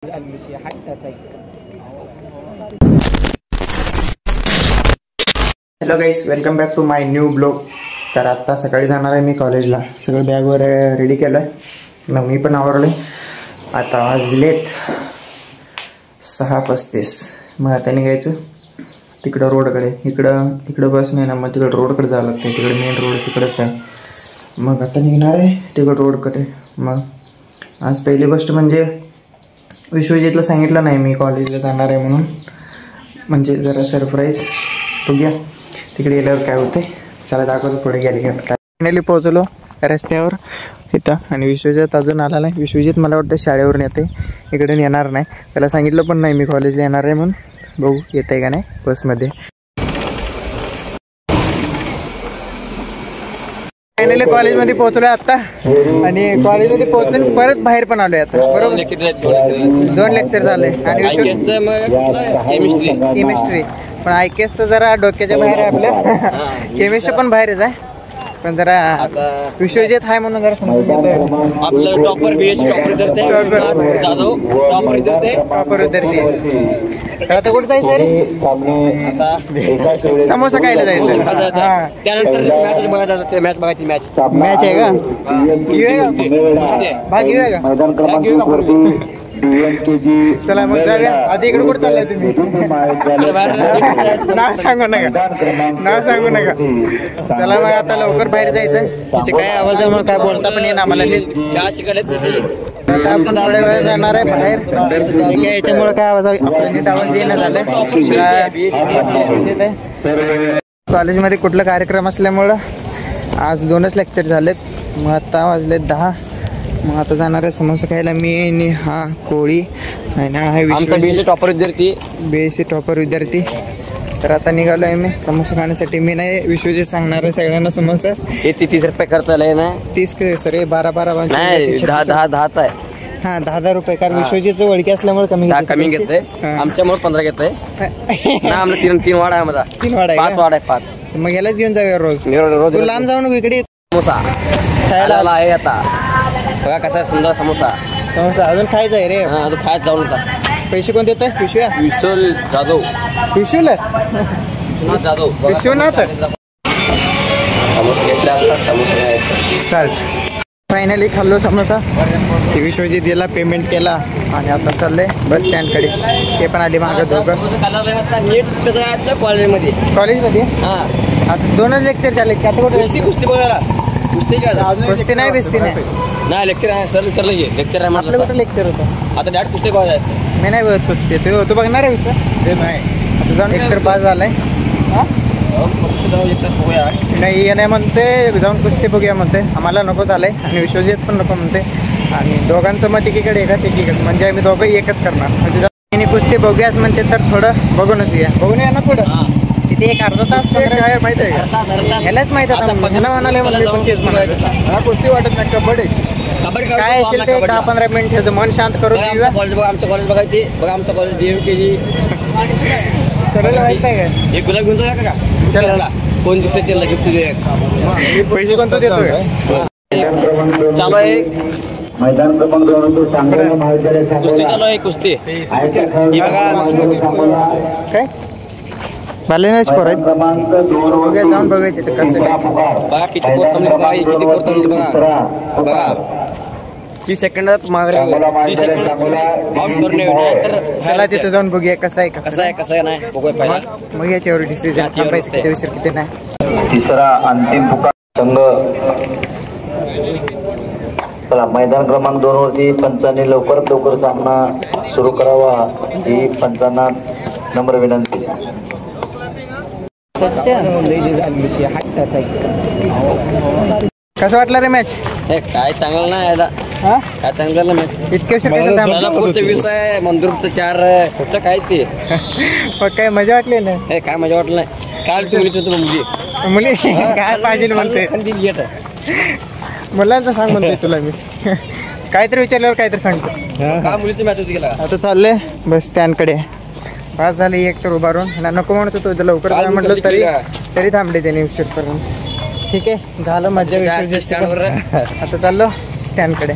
Hello guys, welcome back to my new blog. तर आत्ता सकाळी जाणार आहे मी कॉलेजला. सगळं बॅग वगैरे रेडी केलं आहे. मग मी पण आवरलो. आता वाजलेत 6:35. मग आता निघायचं तिकडं रोडकडे. इकडं बस नाही ना, मग तिकडं रोडकडे जावं लागतं. तिकडे मेन रोड तिकडंच आहे. मग आता निघणार आहे तिकडं रोडकडे. मग आज पहिली गोष्ट म्हणजे विश्वजितला सांगितलं नाही मी कॉलेजला जाणार आहे म्हणून. म्हणजे जरा सरप्राईज. बघूया तिकडे गेल्यावर काय होते. चला दाखवतो पुढे गेले काय. फायनली पोहोचलो रस्त्यावर इथं. आणि विश्वजित अजून आला नाही. विश्वजित मला वाटतं शाळेवरून येते, इकडे येणार नाही. त्याला सांगितलं पण नाही मी कॉलेजला येणार आहे म्हणून. बघू येत आहे का नाही बसमध्ये. फायनली कॉलेजमध्ये पोहोचलोय आता. आणि कॉलेजमध्ये पोहोचून परत बाहेर पण आलोय आता. बरोबर 2 लेक्चर झाले. आणि केमिस्ट्री पण IKS जरा डोक्याच्या बाहेर आहे आपल्या. केमिस्ट्री पण बाहेरच आहे. पण जरा विश्वजित आहे म्हणून जरा समजून आपलं टॉपर टॉपर विद्यार्थी. आता कुठं जायचं रे? समोसा खायला जायचं. त्यानंतर मॅच बघायची. मॅच आहे का? भाग घेऊया का? चला मग जाऊया. आधी इकडे कुठे चाललाय तुम्ही? नाव सांगू नका. चला मग आता लवकर बाहेर जायचं. तिचे काय आवाज आहे काय बोलता पण येईन आम्हाला. आता आपण थोड्या वेळ जाणार आहे बाहेर. याच्यामुळे काय आवाज नीट आवाज येणं झालं. कॉलेजमध्ये कुठला कार्यक्रम असल्यामुळं आज 2च लेक्चर झालेत. मग आता वाजले 10. मग आता जाणार आहे समोसा खायला. मी आणि हा कोळी आणि हा BSc टॉपर विद्यार्थी. तर आता निघालो आहे मी समोसा खाण्यासाठी. मी नाही विश्वजित सांगणार आहे सगळ्यांना समोसा. हे 30 रुपये खर्च आलाय ना. 30 सर 12 10 आहे. हा 10 रुपये. कारण विश्वजितचं ओळखी असल्यामुळे कमी घेतोय. आमच्यामुळे 15 घेतोय ना. आम्हाला 3 वाडा आहे. माझा 3 वाडा आहे. 5 वाडा आहे. 5 मग यालाच घेऊन जाऊया रोज. तू लांब जाऊ नको. इकडे समोसा खायला आहे आता. बघा कसा आहे सुंदर समोसा. अजून खायचं आहे रे. अजून खायचं जाऊन होता. पैसे कोण देत आहे? विश्वल जाधव. विश्वनाथ समोसा घेतला. समोसा स्टार्ट. फायनली खाल्लो समोसा. विश्वजित दिला, पेमेंट केला आणि आता चाललंय बस स्टँडकडे. ते पण आली मागं दोघं. कॉलेजमध्ये आता 2च लेक्चर झाले. कुस्ती बघायला. कुस्ती नाही बेस्ती नाही लेक्चर आहे. सर लेक्चर आहे. आपलं कुठं लेक्चर होतं? आता डायरेक्ट कुस्ती बघायला. मी नाही बघत कुस्ती. तू बघणार आहे होतं? ते नाही. आता जाऊन 1 तर पास झालाय. नाही ये नाही म्हणते. जाऊन कुस्ती बघूया म्हणते. आम्हाला नको झालंय आणि विश्वजित पण नको म्हणते. आणि दोघांचं मत एकीकडे एकाच एकीकडे. म्हणजे आम्ही दोघंही एकच करणार. म्हणजे जाऊन कुस्ती बघूयाच म्हणते. तर थोडं बघूनच या. बघून या ना थोडं. तिथे 1 अर्धा तास काय माहिती आहे का? ह्यालाच माहिती आहे. म्हणाले कुस्ती वाटत नाही. कबड्डी काय असेल ते 10-15 मिनिट ह्याचं मन शांत करून देऊया. आमचं कॉलेज बघायचे. बघा आमचं कॉलेज BMKG करायला माहित आहे काय? एक गुलाब घेऊन जाऊया का? चला कोण जिंकते त्याला गिफ्ट देऊया. पैसे कोणतं देतोय? चालू आहे मैदान क्रमांक 2 सांगली महाविद्यालय. कुस्ती चालू आहे. कुस्ती ही बघा काय बालेनाच पोर क्रमांक 2 जाऊन बघूया तिथे कसं काय. बघा किती कोर्ट बघा 30 सेकंदात माघारी. 30 सेकंद आउट करणे. चला तिथे जाऊन बघूया कसं आहे कसं आहे नाही बघूया पहिला. मग याच्यावर डिसिजन थांबायचं किती उशीर किती नाही. तिसरा अंतिम पुकार संघ. चला मैदान क्रमांक 2 वरती पंचांनी लवकरात लवकर सामना सुरू करावा ही पंचांना नम्र विनंती. कसं वाटलं रे मॅच? काय चांगलं नाही यायला. काय चांगलं मॅच. इतक्या उशीर 20 आहे. मंदुरचं 4 कुठं काय ते. काय मजा वाटली ना? काय मजा वाटलं नाही. काय मुलीच होतं मुली काय पाहिजे म्हणते. मुलांचं सांग म्हणतोय तुला मी. काहीतरी विचारल्यावर काहीतरी सांगतो. काय मुलीची मॅच होती गेला. आता चाललंय बस स्टँडकडे. पास झाले 1 तर उभारून. नको म्हणत होतो लवकर जाय म्हटलं तरी थांबले त्याने उशीर करून. ठीक आहे झालं मजा. आता चाललो स्टँडकडे.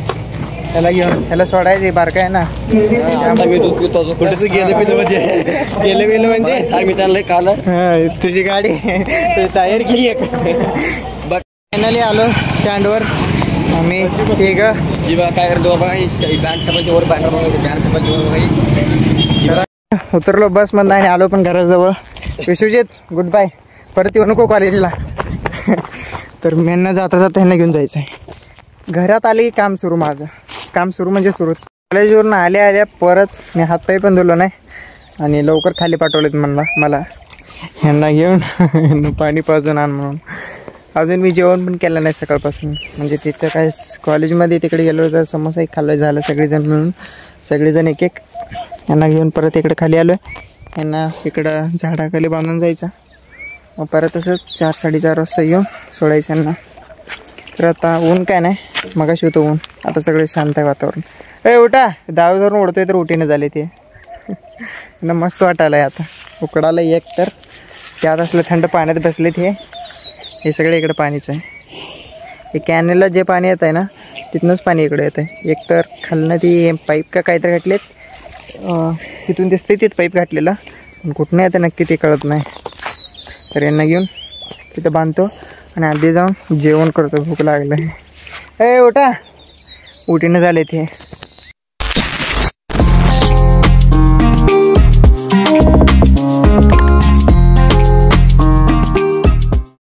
त्याला घेऊन त्याला सोडायचं बारका आहे ना. आता मी दूध पितो कुठेच गेलं पिलं म्हणजे मी चाललंय काल तुझी गाडी टायर गेली एक. बघ फायनली आलो स्टँडवर आम्ही ठीक जी बा काय करतो बाबा बँड छपायची वर बँड छपायची उतरलो बसमधून आणि आलो पण घराजवळ. विश्वजित गुड बाय, परत येऊ नको कॉलेजला. तर मेन जाता जाता ह्यांना घेऊन जायचं आहे. घरात आले की काम सुरू, माझं काम सुरू म्हणजे सुरूच. कॉलेजवरून आल्या आल्या परत मी हातपाय पण धुलो नाही आणि लवकर खाली पाठवलेत मला ह्यांना घेऊन पाणी पाजून आण म्हणून. अजून मी जेवण पण केलं नाही सकाळपासून. म्हणजे तिथं काय कॉलेजमध्ये तिकडे गेलो तर समोसा एक खाल्लं झालं सगळेजण मिळून. सगळेजण एक एक यांना घेऊन परत इकडे खाली आलो. यांना इकडं झाडाखाली बांधून जायचं. मग परत असंच 4-4:30 वाजता येऊन सोडायचं यांना. तर आता ऊन काय नाही, मगाशी होतं ऊन, आता सगळे शांत आहे वातावरण. उठा, दावे धरून उडतोय तर उठीने झाले ते. मस्त वाटायला आहे आता. उकडाला एक तर त्यात असलं थंड पाण्यात बसले ते. हे सगळे इकडे पाणीच आहे. हे कॅनेलला जे पाणी येत आहे ना तिथूनच पाणी इकडे येतं आहे. एक तर खालनं ती पाईप का काहीतरी घातलेत, तिथून दिसते तिथं पाईप घातलेला, पण कुठनं येतं नक्की ते कळत नाही. तर यांना घेऊन तिथं बांधतो आणि आधी जाऊन जेवण करतो, भूक लागलं आहे. उठा, उठीनं झाले ते.